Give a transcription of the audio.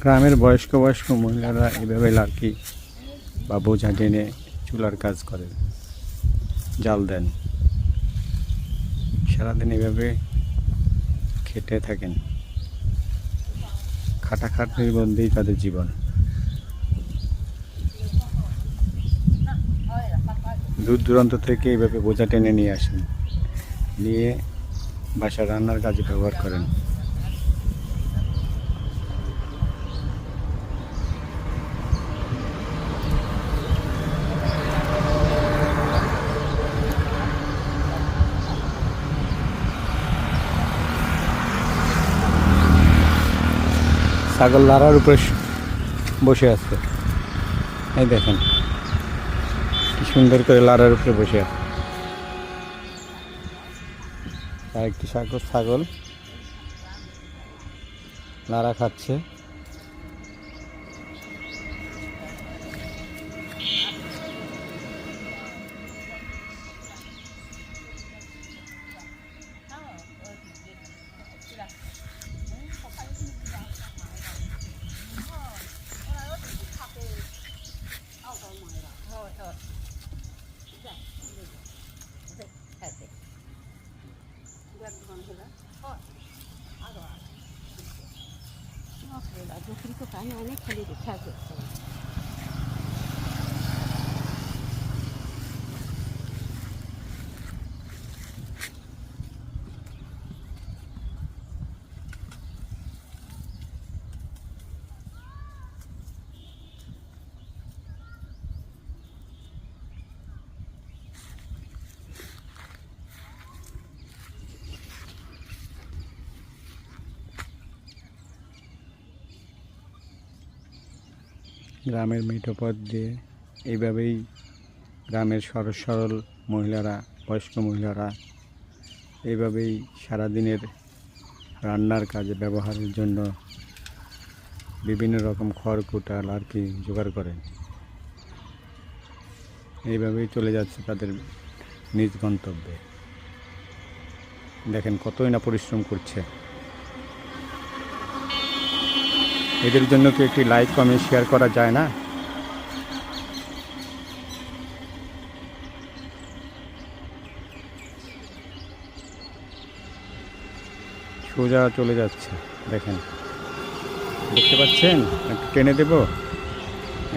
গ্রামের বয়স্ক বয়স্ক মহিলারা এভাবে লার্কি বা বোঝা টেনে চুলার কাজ করেন, জাল দেন, সারাদিন এভাবে খেটে থাকেন। খাটাখাটনির মধ্যেই তাদের জীবন। দূর দূরান্ত থেকে এইভাবে বোঝা টেনে নিয়ে আসেন, নিয়ে বাসা রান্নার কাজে ব্যবহার করেন। ছাগল লাড়ার উপরে বসে আছে, এই দেখেন কি সুন্দর করে লাড়ার উপরে বসে আছে। আর একটি ছাগল লাড়া খাচ্ছে। অনেক খালি থাকে। গ্রামের মেঠো পথ দিয়ে এইভাবেই গ্রামের সরল সরল মহিলারা, বয়স্ক মহিলারা এইভাবেই সারাদিনের রান্নার কাজে ব্যবহারের জন্য বিভিন্ন রকম খড় কুটা লার্কি জোগাড় করেন। এইভাবেই চলে যাচ্ছে তাদের নিজ গন্তব্যে। দেখেন কতই না পরিশ্রম করছে। এদের জন্য কি একটি লাইক কমেন্ট শেয়ার করা যায় না? সোজা চলে যাচ্ছে, দেখেন, দেখতে পাচ্ছেন? একটু টেনে দেবো।